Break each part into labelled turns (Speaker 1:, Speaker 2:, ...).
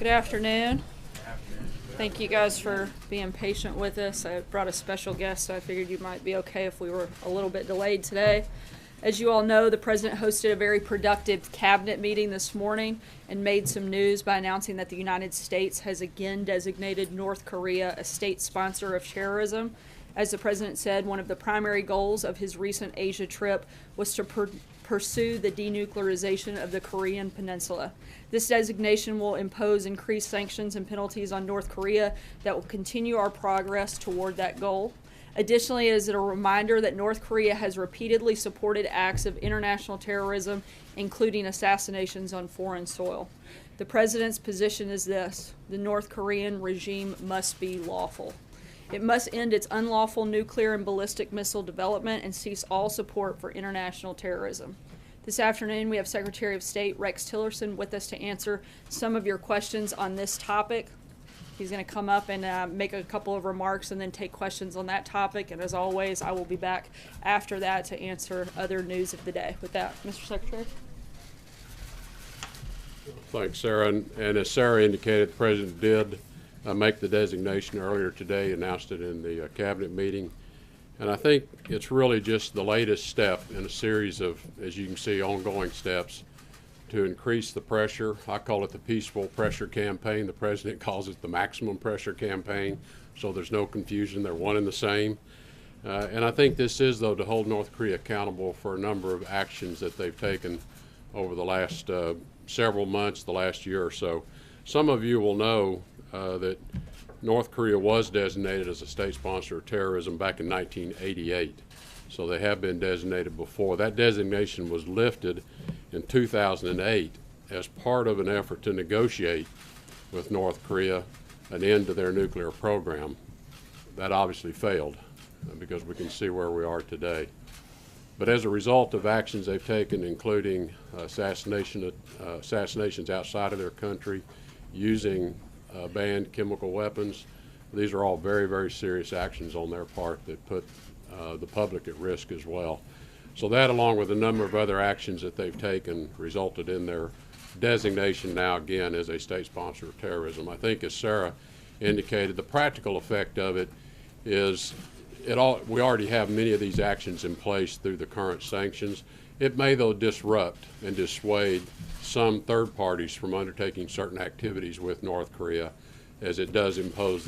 Speaker 1: Good afternoon. Thank you guys for being patient with us. I brought a special guest, so I figured you might be okay if we were a little bit delayed today. As you all know, the President hosted a very productive cabinet meeting this morning and made some news by announcing that the United States has again designated North Korea a state sponsor of terrorism. As the President said, one of the primary goals of his recent Asia trip was to pursue the denuclearization of the Korean Peninsula. This designation will impose increased sanctions and penalties on North Korea that will continue our progress toward that goal. Additionally, it is a reminder that North Korea has repeatedly supported acts of international terrorism, including assassinations on foreign soil. The President's position is this: the North Korean regime must be lawful. It must end its unlawful nuclear and ballistic missile development and cease all support for international terrorism. This afternoon, we have Secretary of State Rex Tillerson with us to answer some of your questions on this topic. He's going to come up and make a couple of remarks and then take questions on that topic. And as always, I will be back after that to answer other news of the day. With that, Mr. Secretary.
Speaker 2: Thanks, Sarah. And as Sarah indicated, the President did make the designation earlier today, announced it in the cabinet meeting. And I think it's really just the latest step in a series of, as you can see, ongoing steps to increase the pressure. I call it the peaceful pressure campaign. The President calls it the maximum pressure campaign, so there's no confusion. They're one and the same. And I think this is, though, to hold North Korea accountable for a number of actions that they've taken over the last several months, the last year or so. Some of you will know that North Korea was designated as a state sponsor of terrorism back in 1988. So they have been designated before. That designation was lifted in 2008 as part of an effort to negotiate with North Korea an end to their nuclear program. That obviously failed because we can see where we are today. But as a result of actions they've taken, including assassinations outside of their country, using banned chemical weapons, these are all very, very serious actions on their part that put the public at risk as well. So that, along with a number of other actions that they've taken, resulted in their designation now again as a state sponsor of terrorism. I think, as Sarah indicated, the practical effect of it is we already have many of these actions in place through the current sanctions. It may, though, disrupt and dissuade some third parties from undertaking certain activities with North Korea, as it does impose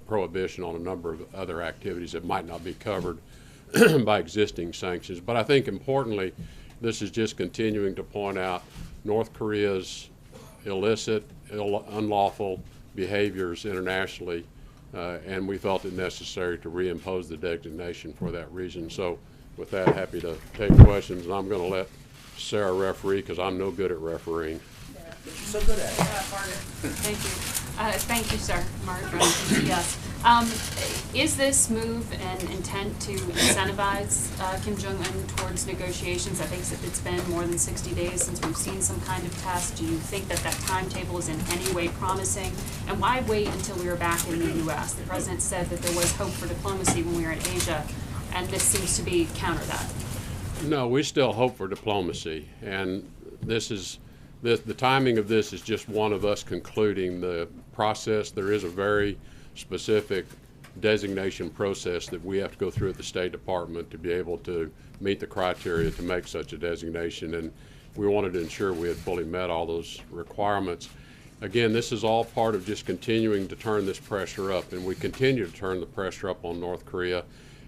Speaker 2: prohibition on a number of other activities that might not be covered by existing sanctions. But I think importantly, this is just continuing to point out North Korea's illicit, unlawful behaviors internationally, and we felt it necessary to reimpose the designation for that reason. So with that, happy to take questions, and I'm going to let Sarah referee because I'm no good at refereeing.
Speaker 3: You're so good at it.
Speaker 4: Thank you. Thank you, sir. Margaret, yes. Is this move an intent to incentivize Kim Jong-un towards negotiations? I think it's been more than 60 days since we've seen some kind of test. Do you think that that timetable is in any way promising? And why wait until we were back in the U.S.? The President said that there was hope for diplomacy when we were in Asia, and this seems to be counter that.
Speaker 2: No, we still hope for diplomacy, and the timing of this is just one of us concluding the process. There is a very specific designation process that we have to go through at the State Department to be able to meet the criteria to make such a designation, and we wanted to ensure we had fully met all those requirements. Again, this is all part of just continuing to turn this pressure up, and we continue to turn the pressure up on North Korea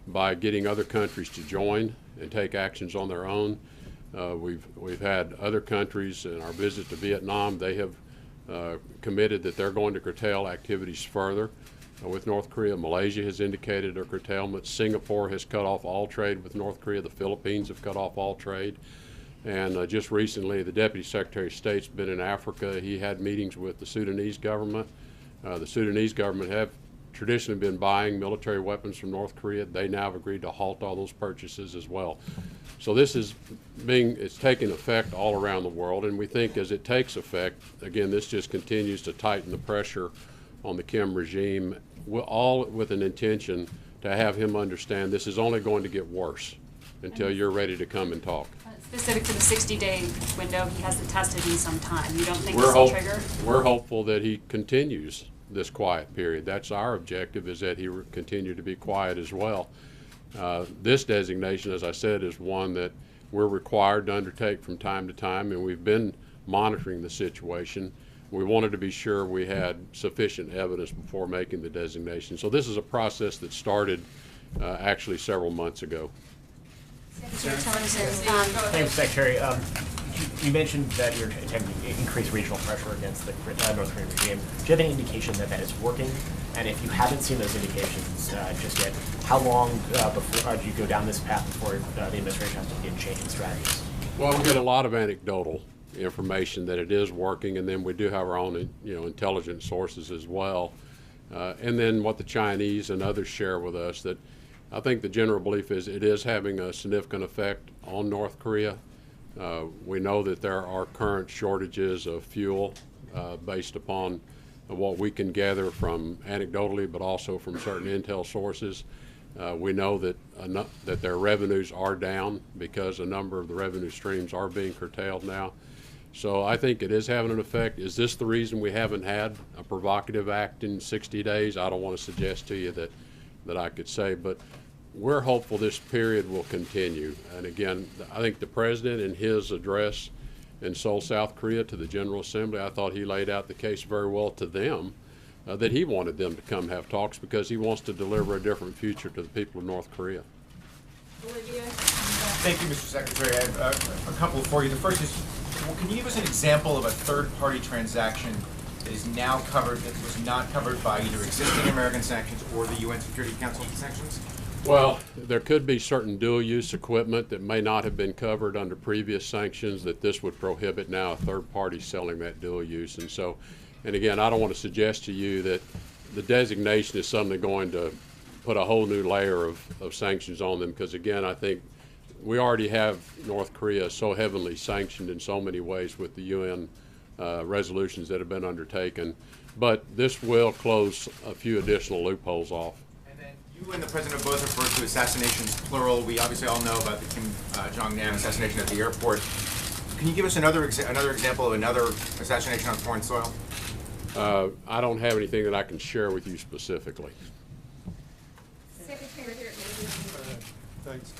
Speaker 2: by getting other countries to join and take actions on their own. We've had other countries in our visit to Vietnam. They have committed that they're going to curtail activities further with North Korea. Malaysia has indicated a curtailment. Singapore has cut off all trade with North Korea. The Philippines have cut off all trade. And just recently, the Deputy Secretary of State's been in Africa. He had meetings with the Sudanese government. The Sudanese government have traditionally been buying military weapons from North Korea. They now have agreed to halt all those purchases as well. So this is it's taking effect all around the world, and we think as it takes effect, again, this just continues to tighten the pressure on the Kim regime, all with an intention to have him understand this is only going to get worse. until you're ready to come and talk.
Speaker 4: Specific to the 60-day window, he hasn't tested in some time. You don't think
Speaker 2: We're
Speaker 4: this will trigger?
Speaker 2: We're hopeful that he continues this quiet period. That's our objective, is that he continue to be quiet as well. This designation, as I said, is one that we're required to undertake from time to time, and we've been monitoring the situation. We wanted to be sure we had sufficient evidence before making the designation. So this is a process that started actually several months ago.
Speaker 3: Thank you, Secretary. You mentioned that you're attempting to increase regional pressure against the North Korean regime. Do you have any indication that that is working? And if you haven't seen those indications just yet, how long before do you go down this path before the administration has to begin changing strategies?
Speaker 2: Well, we get a lot of anecdotal information that it is working, and then we do have our own, intelligence sources as well. And then what the Chinese and others share with us, that I think the general belief is it is having a significant effect on North Korea. We know that there are current shortages of fuel based upon what we can gather from anecdotally, but also from certain intel sources. We know that that their revenues are down because a number of the revenue streams are being curtailed now. So I think it is having an effect. Is this the reason we haven't had a provocative act in 60 days? I don't want to suggest to you that I could say, but we're hopeful this period will continue. And again, I think the President in his address in Seoul, South Korea to the General Assembly, I thought he laid out the case very well to them, that he wanted them to come have talks because he wants to deliver a different future to the people of North Korea.
Speaker 1: Olivia?
Speaker 5: Thank you, Mr. Secretary. I have a couple for you. The first is, can you give us an example of a third-party transaction that is now covered, that was not covered by either existing American sanctions or the UN Security Council sanctions?
Speaker 2: Well, there could be certain dual-use equipment that may not have been covered under previous sanctions that this would prohibit now a third party selling that dual use. And so, and again, I don't want to suggest to you that the designation is suddenly going to put a whole new layer of sanctions on them, because again, I think we already have North Korea so heavily sanctioned in so many ways with the UN resolutions that have been undertaken. But this will close a few additional loopholes off.
Speaker 5: You and the President both referred to assassinations, plural. We obviously all know about the Kim Jong-nam assassination at the airport. Can you give us another example of another assassination on foreign soil?
Speaker 2: I don't have anything that I can share with you specifically.
Speaker 6: Secretary.
Speaker 7: Thanks.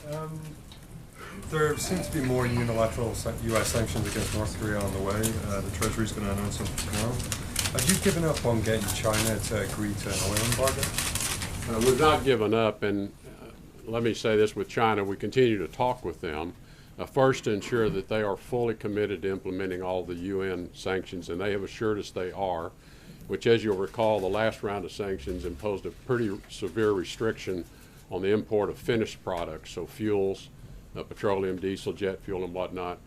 Speaker 7: There seems to be more unilateral U.S. sanctions against North Korea on the way. The Treasury is going to announce them tomorrow. Have you given up on getting China to agree to an oil embargo?
Speaker 2: We've not given up, and let me say this with China, we continue to talk with them, first to ensure that they are fully committed to implementing all the UN sanctions, and they have assured us they are, which, as you'll recall, the last round of sanctions imposed a pretty severe restriction on the import of finished products, so fuels, petroleum, diesel, jet fuel, and whatnot.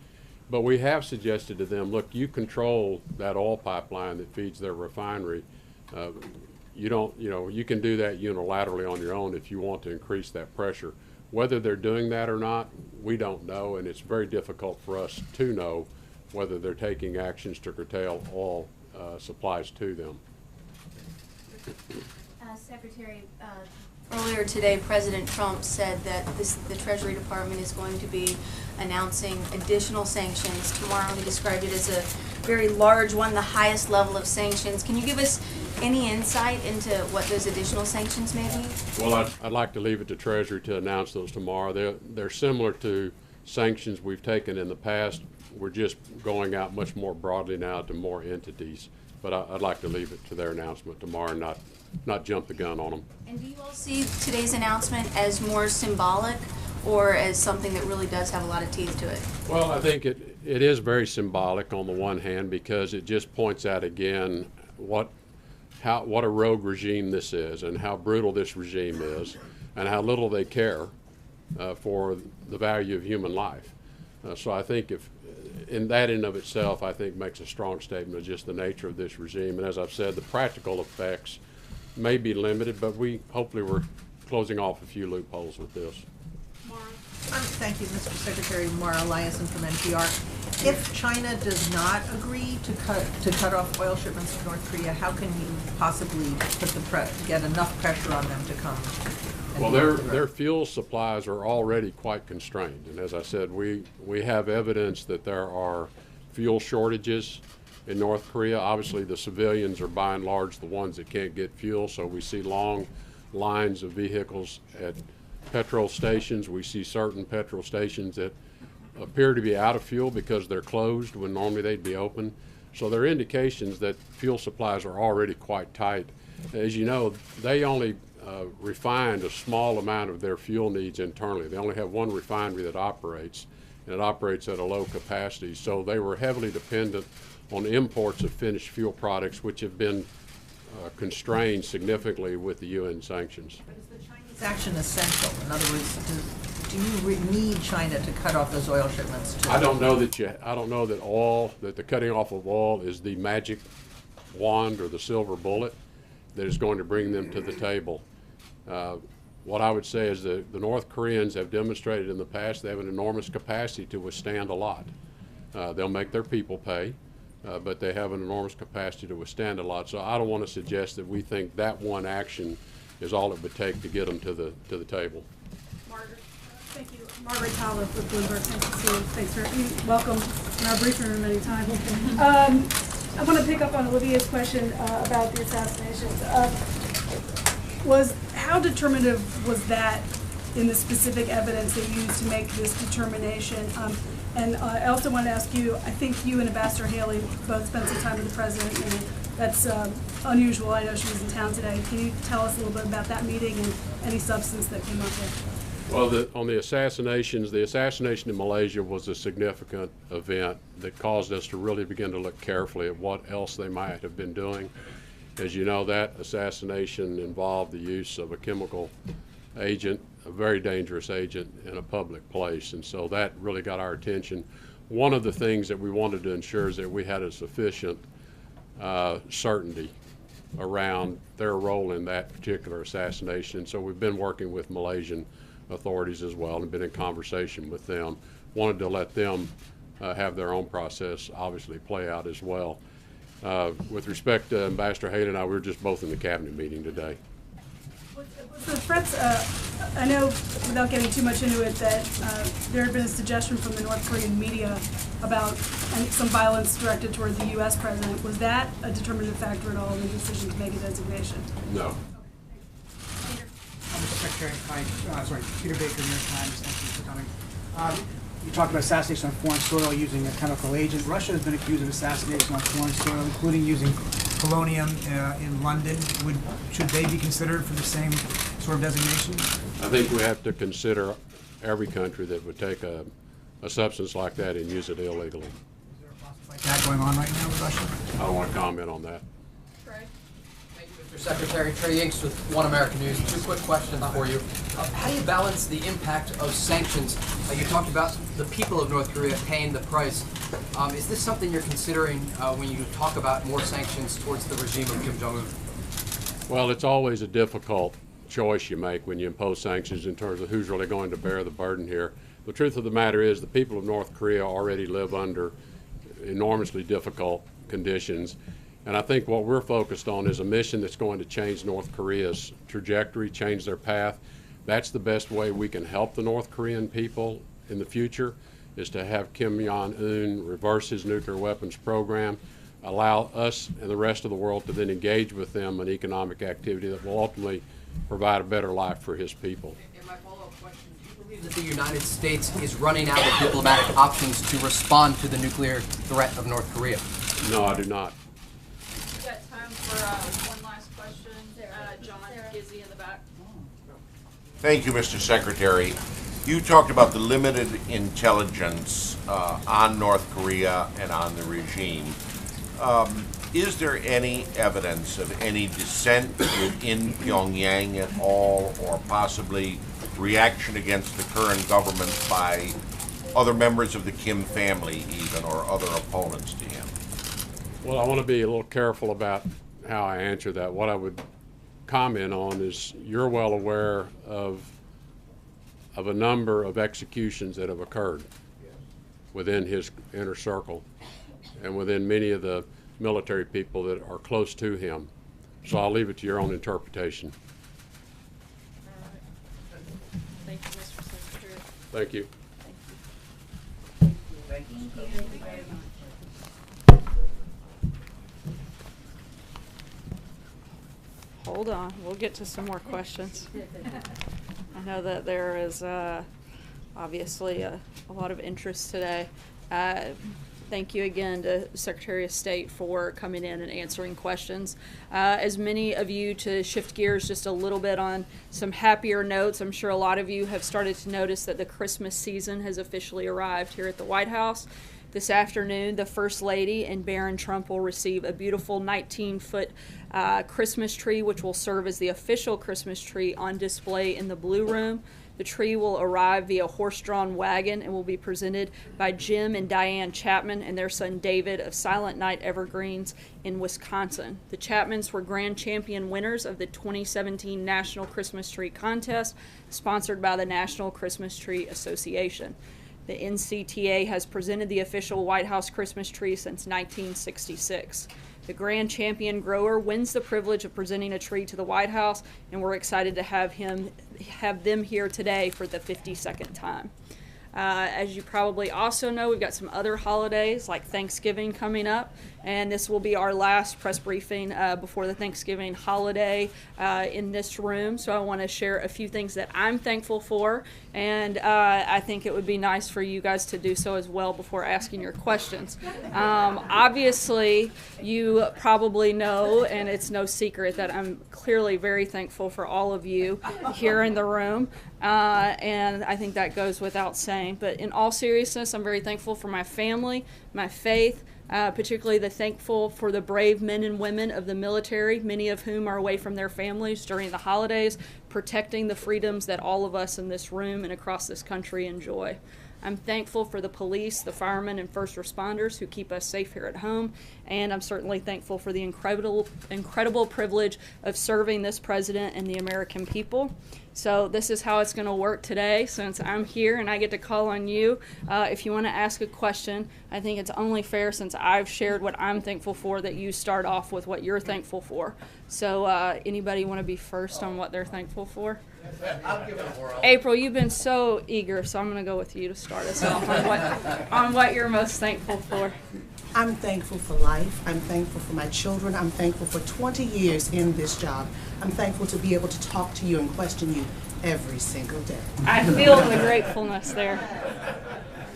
Speaker 2: But we have suggested to them, look, you control that oil pipeline that feeds their refinery. You can do that unilaterally on your own if you want to increase that pressure. Whether they're doing that or not, we don't know, and it's very difficult for us to know whether they're taking actions to curtail oil supplies to them.
Speaker 6: Secretary, earlier today, President Trump said that the Treasury Department is going to be announcing additional sanctions tomorrow. He described it as a very large one, the highest level of sanctions. Can you give us any insight into what those additional sanctions may be?
Speaker 2: Well, I'd like to leave it to Treasury to announce those tomorrow. They're similar to sanctions we've taken in the past. We're just going out much more broadly now to more entities. But I'd like to leave it to their announcement tomorrow and not jump the gun on them.
Speaker 6: And do you all see today's announcement as more symbolic or as something that really does have a lot of teeth to it?
Speaker 2: Well, I think it is very symbolic on the one hand, because it just points out again what a rogue regime this is and how brutal this regime is and how little they care for the value of human life. So I think in that in of itself, I think makes a strong statement of just the nature of this regime. And as I've said, the practical effects may be limited, but hopefully we're closing off a few loopholes with this.
Speaker 8: Thank you, Mr. Secretary. Maura Eliason from NPR. If China does not agree to cut off oil shipments to North Korea, how can you possibly get enough pressure on them to come
Speaker 2: Well, their fuel supplies are already quite constrained, and as I said, we have evidence that there are fuel shortages in North Korea. Obviously, the civilians are by and large the ones that can't get fuel, so we see long lines of vehicles at petrol stations. We see certain petrol stations that appear to be out of fuel because they're closed when normally they'd be open. So there are indications that fuel supplies are already quite tight. As you know, they only refined a small amount of their fuel needs internally. They only have one refinery that operates, and it operates at a low capacity. So they were heavily dependent on imports of finished fuel products, which have been constrained significantly with the UN sanctions.
Speaker 8: But is the Chinese action essential? In other words, do you need China to cut off those oil shipments to?
Speaker 2: I don't know that the cutting off of oil is the magic wand or the silver bullet that is going to bring them to the table. What I would say is that the North Koreans have demonstrated in the past they have an enormous capacity to withstand a lot. They'll make their people pay, but they have an enormous capacity to withstand a lot. So I don't want to suggest that we think that one action is all it would take to get them to the table.
Speaker 9: Margaret. Thank you. Margaret Tyler with Bloomberg. Thanks for welcome in our briefing room anytime. I want to pick up on Olivia's question about the assassinations. How determinative was that in the specific evidence they used to make this determination? And I also want to ask you, I think you and Ambassador Haley both spent some time with the president, and that's unusual. I know she was in town today. Can you tell us a little bit about that meeting and any substance that came up there?
Speaker 2: Well, on the assassinations, the assassination in Malaysia was a significant event that caused us to really begin to look carefully at what else they might have been doing. As you know, that assassination involved the use of a chemical agent, a very dangerous agent, in a public place, and so that really got our attention. One of the things that we wanted to ensure is that we had a sufficient certainty around their role in that particular assassination, so we've been working with Malaysian authorities as well and been in conversation with them. Wanted to let them have their own process obviously play out as well. With respect to Ambassador Haley and I, we were just both in the cabinet meeting today.
Speaker 9: Was the threats, I know without getting too much into it that there had been a suggestion from the North Korean media about some violence directed toward the U.S. president. Was that a determinative factor at all in the decision to make a designation?
Speaker 2: No.
Speaker 10: Mr. Secretary, Peter Baker, New York Times. Thank you for coming. You talked about assassination on foreign soil using a chemical agent. Russia has been accused of assassination on foreign soil, including using polonium in London. Should they be considered for the same sort of designation?
Speaker 2: I think we have to consider every country that would take a substance like that and use it illegally.
Speaker 10: Is there a process like that going on right now with Russia?
Speaker 2: I don't want to comment on that.
Speaker 11: Mr. Secretary, Trey Yanks with One American News. Two quick questions for you. How do you balance the impact of sanctions? You talked about the people of North Korea paying the price. Is this something you're considering when you talk about more sanctions towards the regime of Kim Jong-un?
Speaker 2: Well, it's always a difficult choice you make when you impose sanctions in terms of who's really going to bear the burden here. The truth of the matter is the people of North Korea already live under enormously difficult conditions. And I think what we're focused on is a mission that's going to change North Korea's trajectory, change their path. That's the best way we can help the North Korean people in the future, is to have Kim Jong-un reverse his nuclear weapons program, allow us and the rest of the world to then engage with them in economic activity that will ultimately provide a better life for his people.
Speaker 11: And my follow-up question, do you believe that the United States is running out of diplomatic options to respond to the nuclear threat of North Korea?
Speaker 2: No, I do not.
Speaker 1: We've got time for one last question. John Gizzy in the back.
Speaker 12: Thank you, Mr. Secretary. You talked about the limited intelligence on North Korea and on the regime. Is there any evidence of any dissent within Pyongyang at all, or possibly reaction against the current government by other members of the Kim family even, or other opponents to him?
Speaker 2: Well, I want to be a little careful about how I answer that. What I would comment on is you're well aware of a number of executions that have occurred within his inner circle and within many of the military people that are close to him. So I'll leave it to your own interpretation. Thank you.
Speaker 1: Hold on, we'll get to some more questions. I know that there is obviously a lot of interest today. Thank you again to Secretary of State for coming in and answering questions. As many of you, to shift gears just a little bit on some happier notes, I'm sure a lot of you have started to notice that the Christmas season has officially arrived here at the White House. This afternoon, the First Lady and Barron Trump will receive a beautiful 19-foot Christmas tree, which will serve as the official Christmas tree on display in the Blue Room. The tree will arrive via horse-drawn wagon and will be presented by Jim and Diane Chapman and their son David of Silent Night Evergreens in Wisconsin. The Chapmans were grand champion winners of the 2017 National Christmas Tree Contest, sponsored by the National Christmas Tree Association. The NCTA has presented the official White House Christmas tree since 1966. The grand champion grower wins the privilege of presenting a tree to the White House, and we're excited to have them here today for the 52nd time. As you probably also know, we've got some other holidays like Thanksgiving coming up, and this will be our last press briefing before the Thanksgiving holiday in this room. So I want to share a few things that I'm thankful for, and I think it would be nice for you guys to do so as well before asking your questions. Obviously, you probably know, and it's no secret, that I'm clearly very thankful for all of you here in the room. And I think that goes without saying. But in all seriousness, I'm very thankful for my family, my faith, particularly thankful for the brave men and women of the military, many of whom are away from their families during the holidays, protecting the freedoms that all of us in this room and across this country enjoy. I'm thankful for the police, the firemen, and first responders who keep us safe here at home, and I'm certainly thankful for the incredible privilege of serving this president and the American people. So this is how it's going to work today, since I'm here and I get to call on you. If you want to ask a question, I think it's only fair, since I've shared what I'm thankful for, that you start off with what you're thankful for. So anybody want to be first on what they're thankful for?
Speaker 11: I'll give it a whirl.
Speaker 1: April, you've been so eager, so I'm going to go with you to start us off on what you're most thankful for.
Speaker 13: I'm thankful for life. I'm thankful for my children. I'm thankful for 20 years in this job. I'm thankful to be able to talk to you and question you every single day.
Speaker 1: I feel the gratefulness there.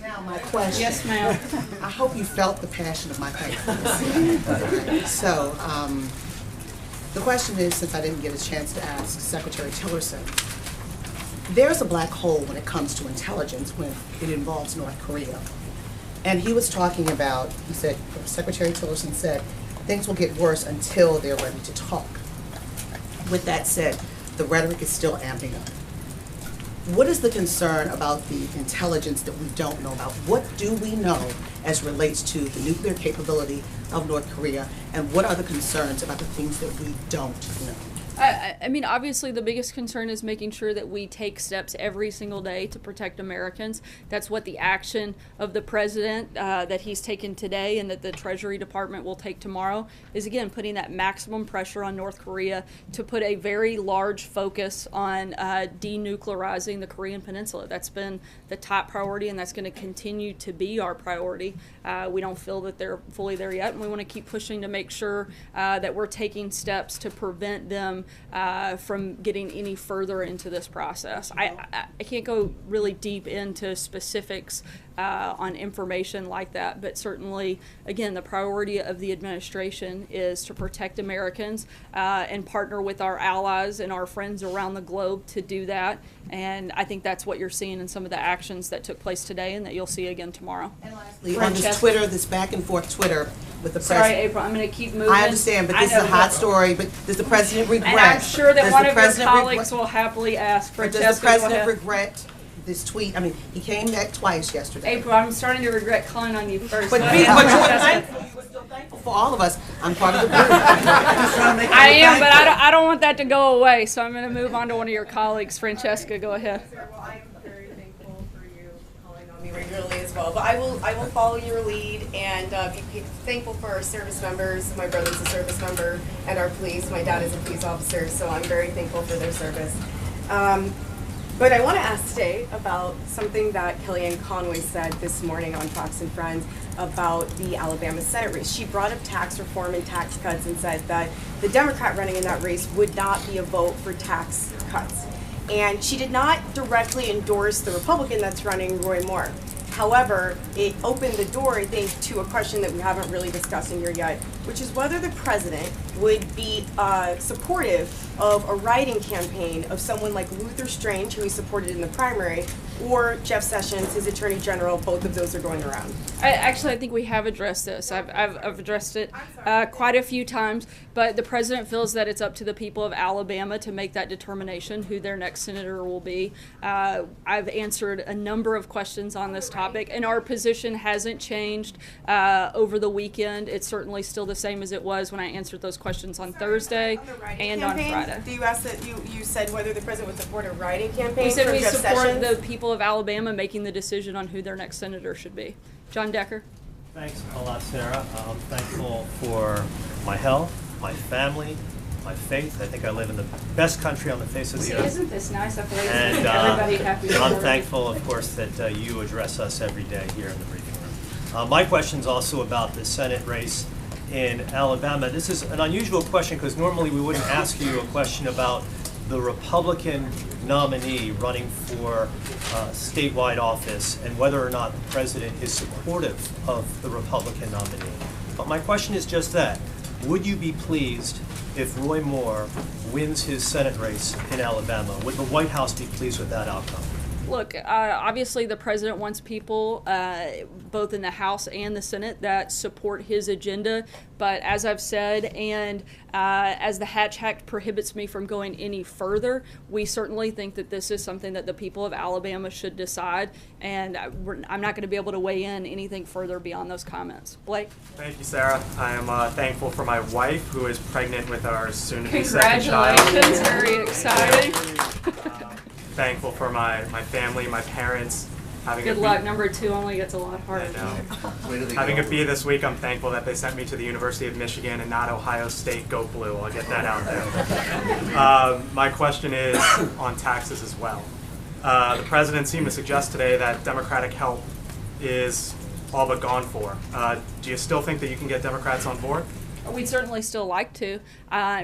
Speaker 13: Now my question.
Speaker 1: Yes, ma'am.
Speaker 13: I hope you felt the passion of my thankfulness. So, the question is, since I didn't get a chance to ask Secretary Tillerson, there's a black hole when it comes to intelligence when it involves North Korea. And he was talking about, he said, Secretary Tillerson said, things will get worse until they're ready to talk. With that said, the rhetoric is still amping up. What is the concern about the intelligence that we don't know about? What do we know as relates to the nuclear capability of North Korea, and what are the concerns about the things that we don't know?
Speaker 1: I mean, obviously the biggest concern is making sure that we take steps every single day to protect Americans. That's what the action of the president that he's taken today and that the Treasury Department will take tomorrow is, again, putting that maximum pressure on North Korea to put a very large focus on denuclearizing the Korean Peninsula. That's been the top priority, and that's going to continue to be our priority. We don't feel that they're fully there yet, and we want to keep pushing to make sure that we're taking steps to prevent them from getting any further into this process. I can't go really deep into specifics on information like that, but certainly, again, the priority of the administration is to protect Americans and partner with our allies and our friends around the globe to do that. And I think that's what you're seeing in some of the actions that took place today and that you'll see again tomorrow.
Speaker 13: And lastly, on this Twitter, this back and forth Twitter with the president.
Speaker 1: Sorry, April, I'm going to keep moving.
Speaker 13: I understand, but this is a hot story. But does the president regret?
Speaker 1: And I'm sure that one of your colleagues will happily ask for.
Speaker 13: Does the president regret this tweet? I mean, he came back twice yesterday.
Speaker 1: April, I'm starting to regret calling on you first.
Speaker 13: But you were still thankful for all of us. I'm part of the group.
Speaker 1: I am, but I don't want that to go away. So I'm going to move on to one of your colleagues. Francesca, go ahead.
Speaker 14: Well, I am very thankful for you calling on me regularly as well. But I will follow your lead and be thankful for our service members. My brother's a service member, and our police. My dad is a police officer, so I'm very thankful for their service. But I want to ask today about something that Kellyanne Conway said this morning on Fox and Friends about the Alabama Senate race. She brought up tax reform and tax cuts and said that the Democrat running in that race would not be a vote for tax cuts. And she did not directly endorse the Republican that's running, Roy Moore. However, it opened the door, I think, to a question that we haven't really discussed in here yet, which is whether the president would be supportive of a write-in campaign of someone like Luther Strange, who he supported in the primary, or Jeff Sessions, his attorney general. Both of those are going around.
Speaker 1: I think we have addressed this. I've addressed it quite a few times, but the president feels that it's up to the people of Alabama to make that determination who their next senator will be. I've answered a number of questions on this topic, and our position hasn't changed over the weekend. It's certainly still the same as it was when I answered those questions on Thursday and on Friday.
Speaker 14: Do you ask that you said whether the president would support a write-in campaign?
Speaker 1: We said
Speaker 14: from
Speaker 1: we
Speaker 14: Jeff
Speaker 1: support
Speaker 14: Sessions?
Speaker 1: the people of Alabama making the decision on who their next senator should be. John Decker.
Speaker 15: Thanks a lot, Sarah. I'm thankful for my health, my family, my faith. I think I live in the best country on the face of the earth.
Speaker 1: Isn't this nice? I feel like
Speaker 15: And
Speaker 1: everybody happy.
Speaker 15: I'm thankful, of course, that you address us every day here in the briefing room. My question's also about the Senate race in Alabama. This is an unusual question because normally we wouldn't ask you a question about the Republican nominee running for statewide office and whether or not the president is supportive of the Republican nominee. But my question is just that. Would you be pleased if Roy Moore wins his Senate race in Alabama? Would the White House be pleased with that outcome?
Speaker 1: Look, obviously the president wants people, both in the House and the Senate, that support his agenda. But as I've said, and as the Hatch Act prohibits me from going any further, we certainly think that this is something that the people of Alabama should decide. And I'm not going to be able to weigh in anything further beyond those comments. Blake?
Speaker 16: Thank you, Sarah. I am thankful for my wife, who is pregnant with our soon-to-be second child.
Speaker 1: Congratulations, very exciting.
Speaker 16: Thankful for my family, my parents.
Speaker 1: Good luck. Number 2 only gets a lot harder.
Speaker 16: I know. Having a B this week, I'm thankful that they sent me to the University of Michigan and not Ohio State. Go Blue. I'll get that out there. My question is on taxes as well. The president seemed to suggest today that Democratic help is all but gone for. Do you still think that you can get Democrats on board?
Speaker 1: We'd certainly still like to.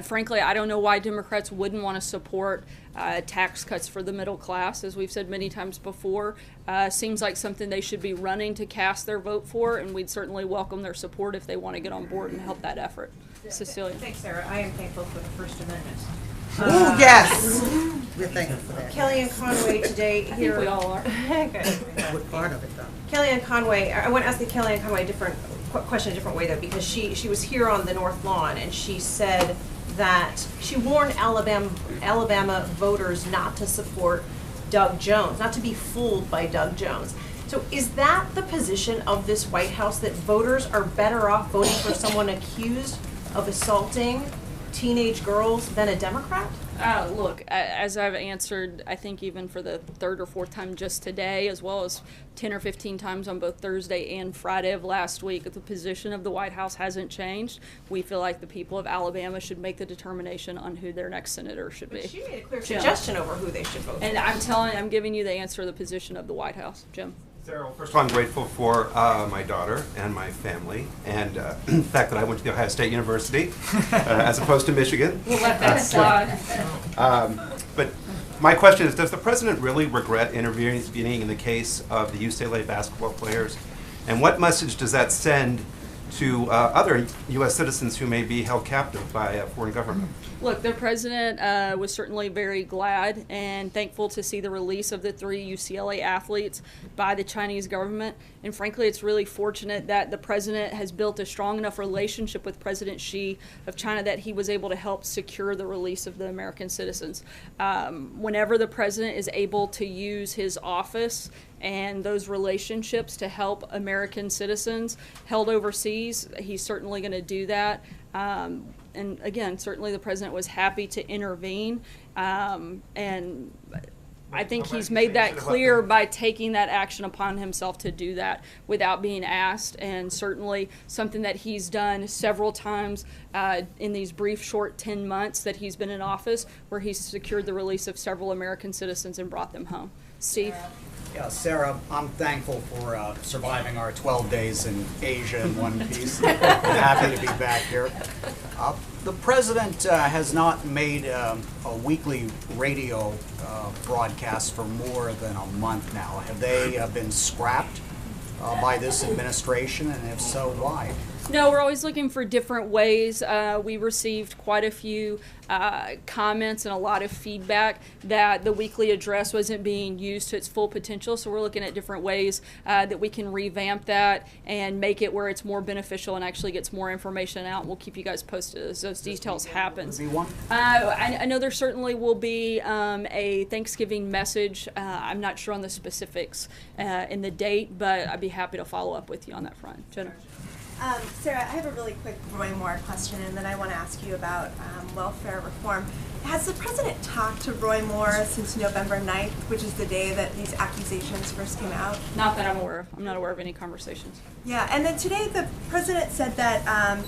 Speaker 1: Frankly, I don't know why Democrats wouldn't want to support tax cuts for the middle class. As we've said many times before, seems like something they should be running to cast their vote for, and we'd certainly welcome their support if they want to get on board and help that effort. Cecilia.
Speaker 8: Thanks, Sarah. I am thankful for the First Amendment.
Speaker 13: Oh, yes. We're thankful for that.
Speaker 8: Kellyanne Conway today here.
Speaker 1: I think we all are.
Speaker 8: Good.
Speaker 13: What part of it, though?
Speaker 8: Kellyanne Conway, I want to ask the Kellyanne Conway question a different way, though, because she was here on the North Lawn and she said that she warned Alabama voters not to support Doug Jones, not to be fooled by Doug Jones. So is that the position of this White House, that voters are better off voting for someone accused of assaulting teenage girls than a Democrat?
Speaker 1: Look, as I've answered, I think even for the 3rd or 4th time just today, as well as 10 or 15 times on both Thursday and Friday of last week, the position of the White House hasn't changed. We feel like the people of Alabama should make the determination on who their next senator should be.
Speaker 8: But she made a clear suggestion over who they should vote for.
Speaker 1: And I'm giving you the answer to the position of the White House. Jim?
Speaker 17: Sarah, first of all, I'm grateful for my daughter and my family, and the fact that I went to the Ohio State University as opposed to Michigan.
Speaker 1: We'll let that slide.
Speaker 17: But my question is, does the president really regret intervening in the case of the UCLA basketball players? And what message does that send to other U.S. citizens who may be held captive by a foreign government?
Speaker 1: Look, the president was certainly very glad and thankful to see the release of the 3 UCLA athletes by the Chinese government. And frankly, it's really fortunate that the president has built a strong enough relationship with President Xi of China that he was able to help secure the release of the American citizens. Whenever the president is able to use his office and those relationships to help American citizens held overseas, he's certainly going to do that. And again, certainly the president was happy to intervene. And I think he's made that clear by taking that action upon himself to do that without being asked, and certainly something that he's done several times in these brief, short 10 months that he's been in office, where he's secured the release of several American citizens and brought them home. Steve?
Speaker 18: Yeah, Sarah, I'm thankful for surviving our 12 days in Asia in one piece. I'm happy to be back here. The president has not made a weekly radio broadcast for more than a month now. Have they been scrapped by this administration, and if so, why?
Speaker 1: No, we're always looking for different ways. We received quite a few comments and a lot of feedback that the weekly address wasn't being used to its full potential, so we're looking at different ways that we can revamp that and make it where it's more beneficial and actually gets more information out. We'll keep you guys posted as those details happen. I know there certainly will be a Thanksgiving message. I'm not sure on the specifics in the date, but I'd be happy to follow up with you on that front. Jenna?
Speaker 19: Sarah, I have a really quick Roy Moore question, and then I want to ask you about welfare reform. Has the president talked to Roy Moore since November 9th, which is the day that these accusations first came out?
Speaker 1: Not that I'm aware of. I'm not aware of any conversations.
Speaker 19: Yeah, and then today the president said that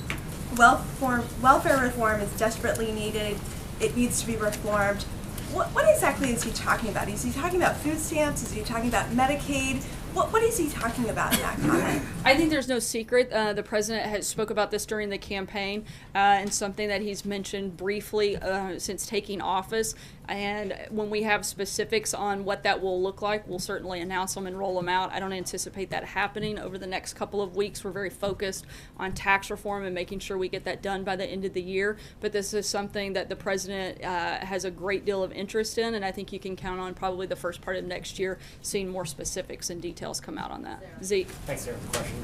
Speaker 19: welfare reform is desperately needed. It needs to be reformed. What exactly is he talking about? Is he talking about food stamps? Is he talking about Medicaid? What is he talking about in that comment?
Speaker 1: I think there's no secret. The president has spoke about this during the campaign and something that he's mentioned briefly since taking office. And when we have specifics on what that will look like, we'll certainly announce them and roll them out. I don't anticipate that happening over the next couple of weeks. We're very focused on tax reform and making sure we get that done by the end of the year. But this is something that the president has a great deal of interest in, and I think you can count on probably the first part of next year seeing more specifics and details come out on that. Zeke?
Speaker 3: Thanks, Sarah, for the question.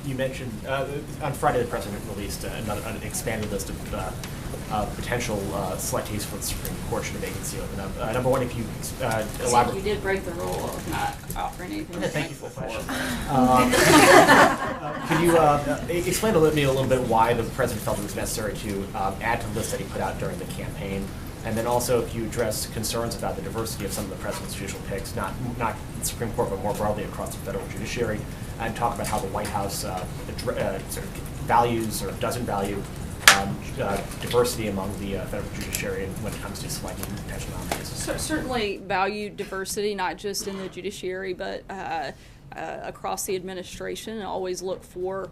Speaker 3: You mentioned on Friday the president released an expanded list of potential selectees for the Supreme Court should a vacancy open up. Number one, if you elaborate.
Speaker 1: You did break the rule of not offering anything.
Speaker 3: Thank you for the question. Could you explain to me a little bit why the president felt it was necessary to add to the list that he put out during the campaign? And then also, if you address concerns about the diversity of some of the president's judicial picks, not the Supreme Court, but more broadly across the federal judiciary, and talk about how the White House sort of values or doesn't value diversity among the federal judiciary when it comes to selecting potential nominees.
Speaker 1: Certainly value diversity, not just in the judiciary, but across the administration, and always look for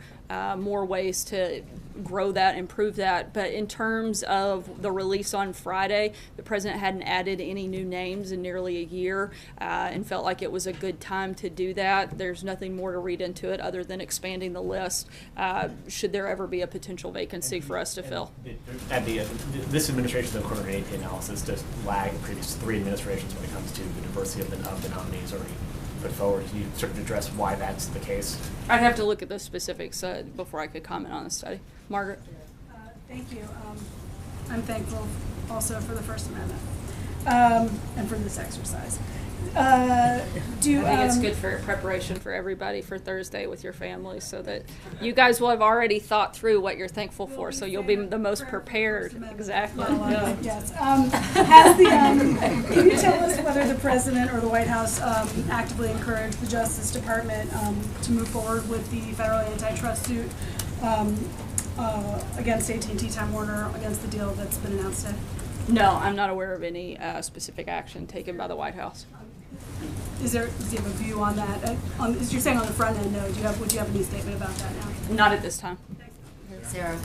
Speaker 1: more ways to grow that, improve that. But in terms of the release on Friday, the president hadn't added any new names in nearly a year and felt like it was a good time to do that. There's nothing more to read into it other than expanding the list should there ever be a potential vacancy for us to fill.
Speaker 3: This administration, according to AP analysis, does lag the previous 3 administrations when it comes to the diversity of the nominees already put forward. Can you sort of address why that's the case?
Speaker 1: I'd have to look at the specifics before I could comment on the study. Margaret?
Speaker 9: Thank you. I'm thankful also for the First Amendment and for this exercise.
Speaker 1: I think it's good for preparation for everybody for Thursday with your families, so that you guys will have already thought through what you're thankful for, so you'll be the most prepared. Exactly.
Speaker 9: Yes. Can you tell us whether the president or the White House actively encouraged the Justice Department to move forward with the federal antitrust suit against AT&T Time Warner against the deal that's been announced today?
Speaker 1: No, I'm not aware of any specific action taken by the White House.
Speaker 9: Does he have a view on that? You're saying on the front end, no. Would you have any statement about that now?
Speaker 1: Not at this time.
Speaker 6: Sarah.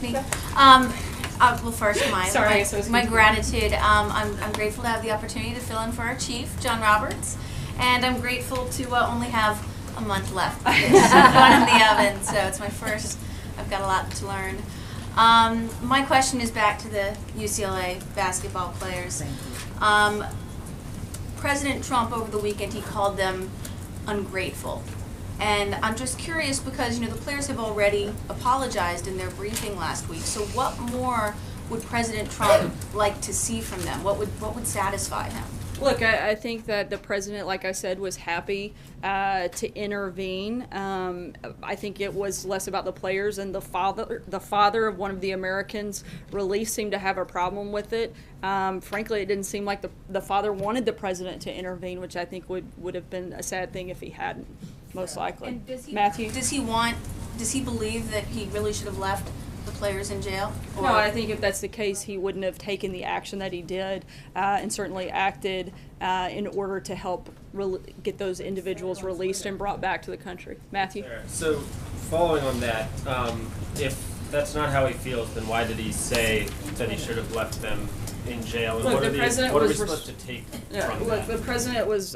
Speaker 6: Me. Well, first, my gratitude. I'm grateful to have the opportunity to fill in for our chief, John Roberts, and I'm grateful to only have a month left. One in the oven, so it's my first. I've got a lot to learn. My question is back to the UCLA basketball players. President Trump over the weekend, he called them ungrateful. And I'm just curious because, the players have already apologized in their briefing last week. So what more would President Trump like to see from them? What would satisfy him?
Speaker 1: Look, I think that the president, like I said, was happy to intervene. I think it was less about the players, and the father of one of the Americans released seemed to have a problem with it. Frankly, it didn't seem like the father wanted the president to intervene, which I think would have been a sad thing if he hadn't, most likely.
Speaker 6: And
Speaker 1: Matthew?
Speaker 6: Does he believe that he really should have left the players in jail?
Speaker 1: No, I think if that's the case, he wouldn't have taken the action that he did, and certainly acted in order to help get those individuals released and brought back to the country. Matthew?
Speaker 20: So, following on that, if that's not how he feels, then why did he say that he should have left them in jail? And
Speaker 1: Look,
Speaker 20: what are we
Speaker 1: was
Speaker 20: supposed to take
Speaker 1: Yeah,
Speaker 20: from
Speaker 1: look,
Speaker 20: that?
Speaker 1: the president it was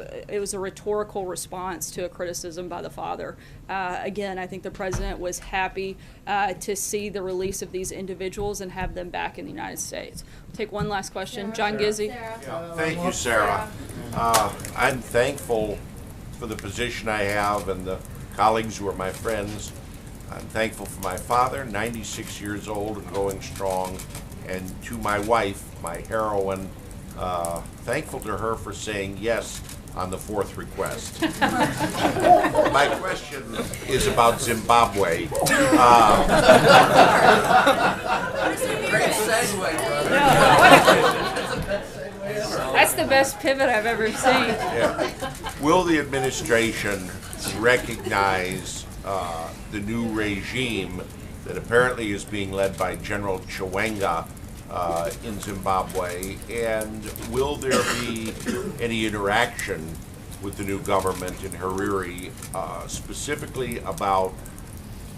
Speaker 1: a rhetorical response to a criticism by the father. Again, I think the president was happy to see the release of these individuals and have them back in the United States. We'll take one last question. John Gizzi.
Speaker 12: Thank you, Sarah. I'm thankful for the position I have and the colleagues who are my friends. I'm thankful for my father, 96 years old and going strong, and to my wife, my heroine, thankful to her for saying yes on the fourth request. My question is about Zimbabwe.
Speaker 11: Great segue, brother.
Speaker 1: That's the best pivot I've ever seen.
Speaker 12: Yeah. Will the administration recognize the new regime that apparently is being led by General Chiwenga in Zimbabwe, and will there be any interaction with the new government in Harare, specifically about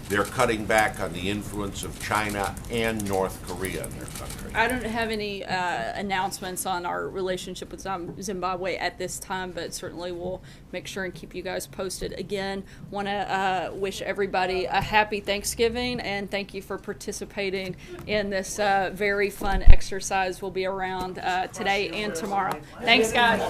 Speaker 12: their cutting back on the influence of China and North Korea in their country?
Speaker 1: I don't have any announcements on our relationship with Zimbabwe at this time, but certainly we'll make sure and keep you guys posted. Again, want to wish everybody a happy Thanksgiving, and thank you for participating in this very fun exercise. We'll be around today and tomorrow. Thanks, guys.